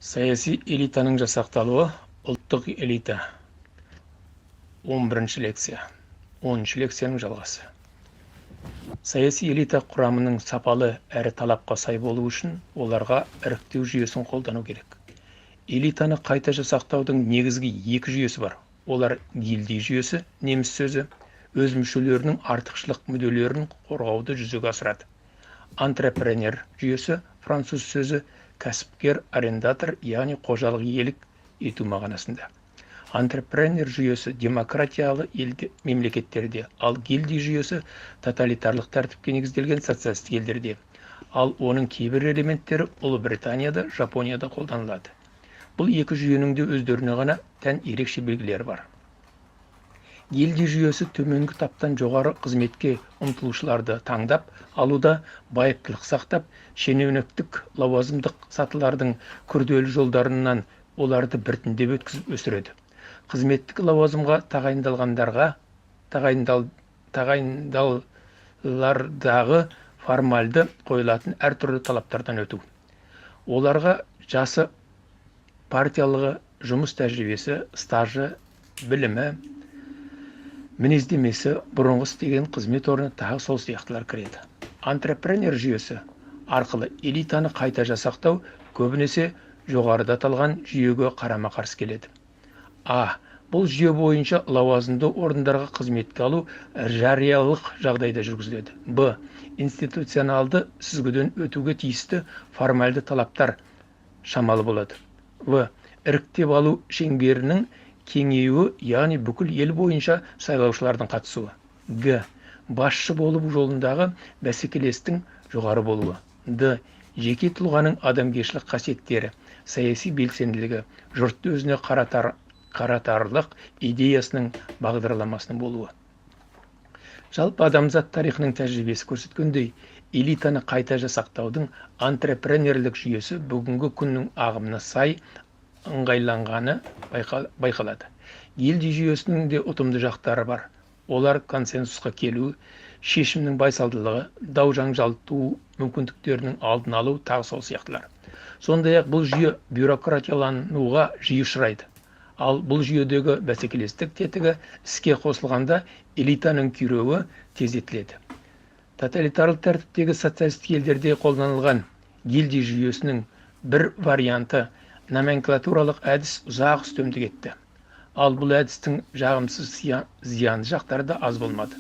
Саяси элитаның жасақталуы, ұлттық элита. 11-ші лекция. 10-ші лекцияның жалғасы. Саяси элита құрамының сапалы әрі талапқа сай болу үшін оларға іріктеу жүйесін қолдану керек. Элитаны қайта жасақтаудың негізгі екі жүйесі бар. Олар гильдия жүйесі, неміс сөзі, өз мүшелерінің артықшылық мүдделерін қорғауды жүзеге асырады. Антрепренер жүйесі, француз сөзі, кәсіпкер, арендатор, яғни қожалық иелік ету мағынасында. Антрепренер жүйесі демократиялы мемлекеттерде, ал гильдия жүйесі тоталитарлық тәртіпке негізделген социалистік елдерде. Ал оның кейбір элементтері Ұлыбританияда, Жапонияда қолданылады. Бұл екі жүйенің де өздеріне ғана тән ерекше белгілері бар. Гильдия жүйесі төменгі таптан жоғары қызметке ұмтылушыларды таңдап алуда байыптылық сақтап, шенеуніктік лауазымдық сатылардың күрделі жолдарынан оларды біртіндеп өткізіп өсіреді. Қызметтік лауазымға тағайындалардағы формальды қойылатын әртүрлі талаптардан өту. Оларға жасы, партиялығы, жұмыс тәжірибесі, стажы, білімі, мінездемесі, бұрынғы істеген қызмет орны тағы сол сияқтылар кіреді. Антрепренер жүйесі арқылы элитаны қайта жасақтау көбінесе жоғарыда аталған жүйеге қарама-қарсы келеді. Бұл жүйе бойынша лауазымды орындарға қызметке алу жариялық жағдайда жүргізіледі. Б. Институционалды сүзгіден өтуге тиісті формальды талаптар шамалы болады. В. Іріктеп алу шеңберінің кеңеюі, яғни бүкіл ел бойынша сайлаушылардың қатысуы. Г. Басшы болу жолындағы бәсекелестіктің жоғары болуы. Д. Жеке тұлғаның адамгершілік қасиеттері, саяси белсенділігі, жұртты өзіне қаратарлық идеясының бағдарламасының болуы. Жалпы адамзат тарихының тәжірибесі көрсеткендей, элитаны қайта жасақтаудың антрепренерлік жүйесі бүгінгі күннің ағымына сай ыңғайланғаны байқалады. Гильдия жүйесінің де ұтымды жақтары бар. Олар консенсусқа келу, шешімнің байсалдылығы, дау-жанжал туу мүмкіндіктерінің алдын алу тағы сол сияқтылар. Сондай-ақ бұл жүйе бюрократиялануға жиі ұшырайды. Ал бұл жүйедегі бәсекелестік тетігі іске қосылғанда элитаның күйреуі тездетіледі. Тоталитарлық тәртіптегі социалистік елдерде қолданылған гильдия жүйесінің бір варианты номенклатуралық әдіс ұзақ үстемдік етті. Ал бұл әдістің жағымсыз зияны жақтары да аз болмады.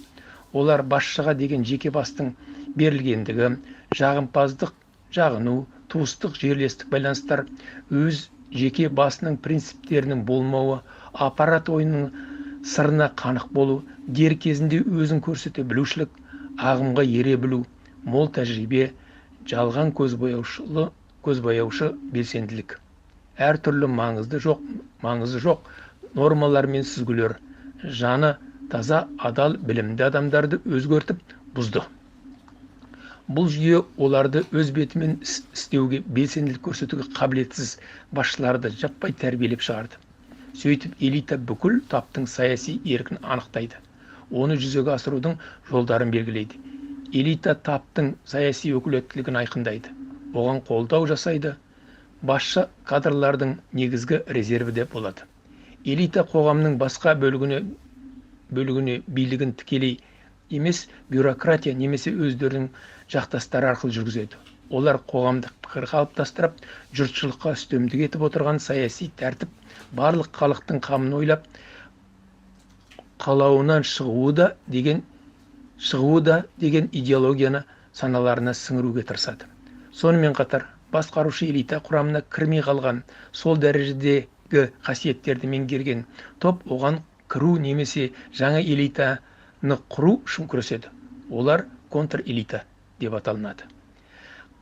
Олар басшыға деген жеке бастың берілгендігі, жағымпаздық, жағыну, туыстық, жерлестік байланыстар, өз жеке басының принциптерінің болмауы, аппарат ойының сырына қанық болу, дер кезінде өзін көрсете білушілік, ағымға ере білу, мол тәжірибе, жалған көзбояушы белсенділік. Әртүрлі маңызы жоқ нормалар мен сүзгілер жаны таза, адал, білімді адамдарды өзгертіп бұзды. Бұл жүйе оларды өз бетімен істеуге, белсенділік көрсетуге қабілетсіз басшыларды жаппай тәрбиелеп шығарды. Сөйтіп элита бүкіл таптың саяси еркін анықтайды. Оны жүзеге асырудың жолдарын белгілейді. Элита таптың саяси өкілеттілігін айқындайды. Оған қолдау жасайды. Басшы кадрлардың негізгі резерві де болады. Элита қоғамның басқа бөлігіне билігін тікелей емес, бюрократия немесе өздерінің жақтастары арқылы жүргізеді. Олар қоғамдық пікір қалыптастырып, жұртшылыққа үстемдік етіп отырған саяси тәртіп барлық халықтың қамын ойлап, қалауынан шығуы да деген идеологияны саналарына сіңіруге тырысады. Сонымен қатар, басқарушы элита құрамына кірмей қалған, сол дәрежедегі қасиеттерді меңгерген топ оған кіру немесе жаңа элитаны құру үшін күреседі. Олар контрэлита деп аталынады.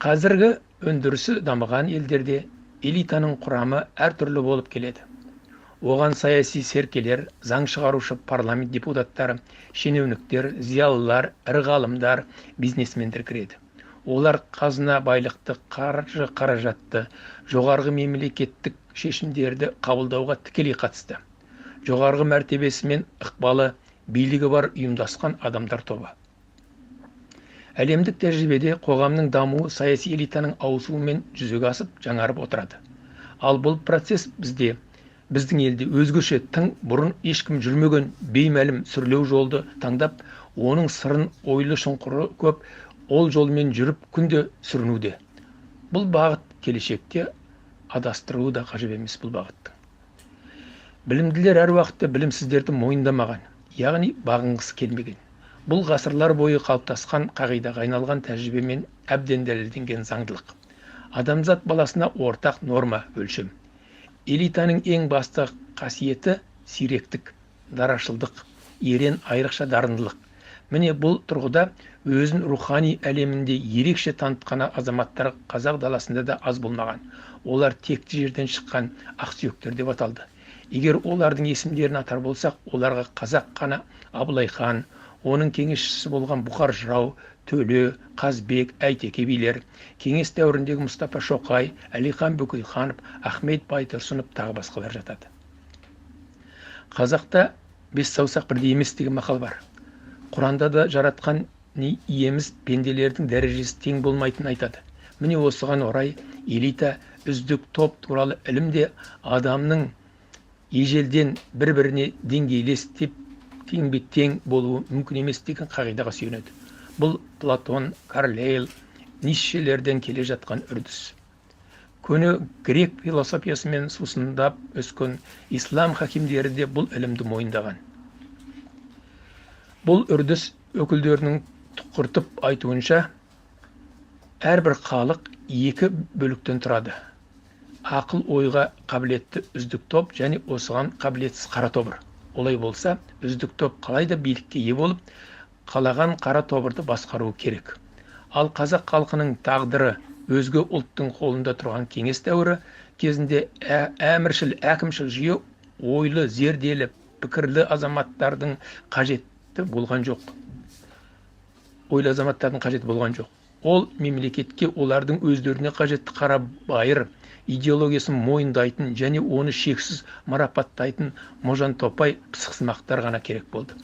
Қазіргі өндірісі дамыған елдерде элитаның құрамы әртүрлі болып келеді. Оған саяси серкелер, заң шығарушы парламент депутаттары, шенеуніктер, зиялылар, ірі ғалымдар, бизнесмендер кіреді. Олар қазына байлықты, қаражатты, жоғарғы мемлекеттік шешімдерді қабылдауға тікелей қатысты. Жоғарғы мәртебесі мен ықпалы, билігі бар ұйымдасқан адамдар тобы. Әлемдік тәжірибеде қоғамның дамуы саяси элитаның ауысуымен жүзеге асып жаңарып отырады. Ал бұл процесс біздің елде өзгеше тың бұрын ешкім жүрмеген беймәлім сүрлеу жолды таңдап, оның сырын ойлы шұңқыры көп, ол жолмен жүріп күнде сүрінуде. Бұл бағыт келешекте адастыруы да қажет емес бұл бағыттың. Білімділер әр уақытта білімсіздерді мойындамаған, яғни бағынғысы келмеген. Бұл ғасырлар бойы қалыптасқан қағидаға айналған тәжірибемен әбден дәлелденген заңдылық. Адамзат баласына ортақ норма өлшем. Элитаның ең басты қасиеті сиректік, дарашылдық, ерен айрықша дарындылық. Міне бұл тұрғыда өзін рухани әлемінде ерекше танытқан азаматтар қазақ даласында да аз болмаған. Олар текті жерден шыққан ақсүйектер деп аталды. Егер олардың есімдерін атар болсақ, оларға қазақ қана Абылай хан, оның кеңесшісі болған Бұқар Жырау, Төле, Қазбек, Әйтеке билер, кеңес дәуіріндегі Мұстафа Шоқай, Әлихан Бөкейханов, Ахмет Байтұрсынов тағы басқалар жатады. Қазақта бес саусақ бірдей емес деген мақал бар. Құранда да жаратқан иеміз пенделердің дәрежесі тең болмайтынын айтады. Міне осыған орай элита үздік топ туралы ілімде адамның ежелден бір-біріне деңгейлес тең болуы мүмкін емес деген қағидаға сүйенеді. Бұл Платон, Карлейл, Ницшелерден келе жатқан үрдіс. Көне грек философиясымен сусындап өскен ислам хакимдері де бұл ілімді мойындаған. Бұл үрдіс өкілдерінің тұқыртып айтуынша, әрбір халық екі бөліктен тұрады. Ақыл ойға қабілетті үздік топ және осыған қабілетсіз қара тобыр. Олай болса, үздік топ қалайда билікке ие болып, қалаған қара тобырды басқаруы керек. Ал қазақ халқының тағдыры өзге ұлттың қолында тұрған кеңес дәуірі кезінде әміршіл, әкімшіл жүйе ойлы, зерделі, пікірлі азаматтардың қажетті болған жоқ. Ол мемлекетке олардың өздеріне қажетті қара байыр идеологиясын мойындайтын және оны шексіз марапаттайтын можан топай пысықсымақтар ғана керек болды.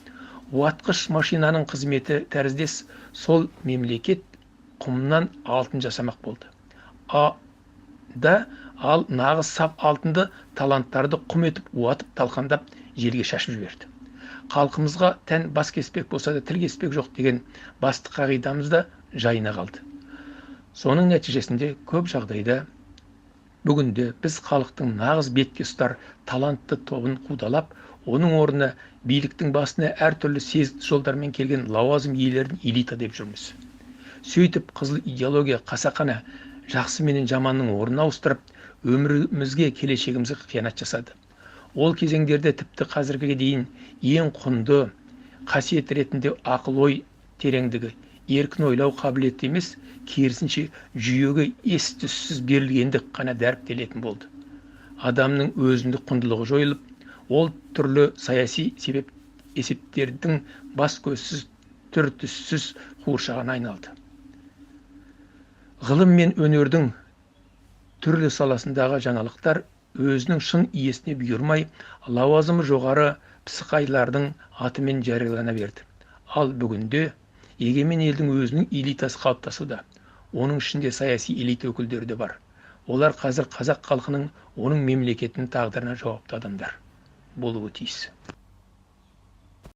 Уатқыш машинаның қызметі тәріздес сол мемлекет құмнан алтын жасамақ болды. Ал нағыз сап алтынды таланттарды құм етіп, уатып, талқандап, жерге шашып жіберді. Халқымызға тән бас кеспек болса да тіл кеспек жоқ деген басты қағидамыз да жайына қалды. Соның нәтижесінде көп жағдайда бүгінде біз халықтың нағыз бетке ұстар талантты тобын қудалап, оның орнына биліктің басына әртүрлі сезікті жолдармен келген лауазым иелерін элита деп жүрміз. Сөйтіп қызыл идеология қасақана жақсы менен жаманның орнына ауыстырып, өмірімізге, келешегімізге қиянат жасады. Ол кезеңдерде тіпті қазірге дейін ең құнды қасиет ретінде ақыл ой тереңдігі, еркін ойлау қабілеті емес, керісінше жүйеге ес-түссіз берілгендік қана дәріптелетін болды. Адамның өзіндік құндылығы жойылып, ол түрлі саяси есептердің бас көзсіз, түр-түссіз қуыршағына айналды. Ғылым мен өнердің түрлі саласындағы жаңалықтар өзінің шын иесіне бұйырмай, лауазымы жоғары пысықайлардың атымен жариялана берді. Ал бүгінде егемен елдің өзінің элитасы қалыптасуда. Оның ішінде саяси элита өкілдері де бар. Олар қазір қазақ халқының оның мемлекетінің тағдырына жауапты адамдар болуы тиіс.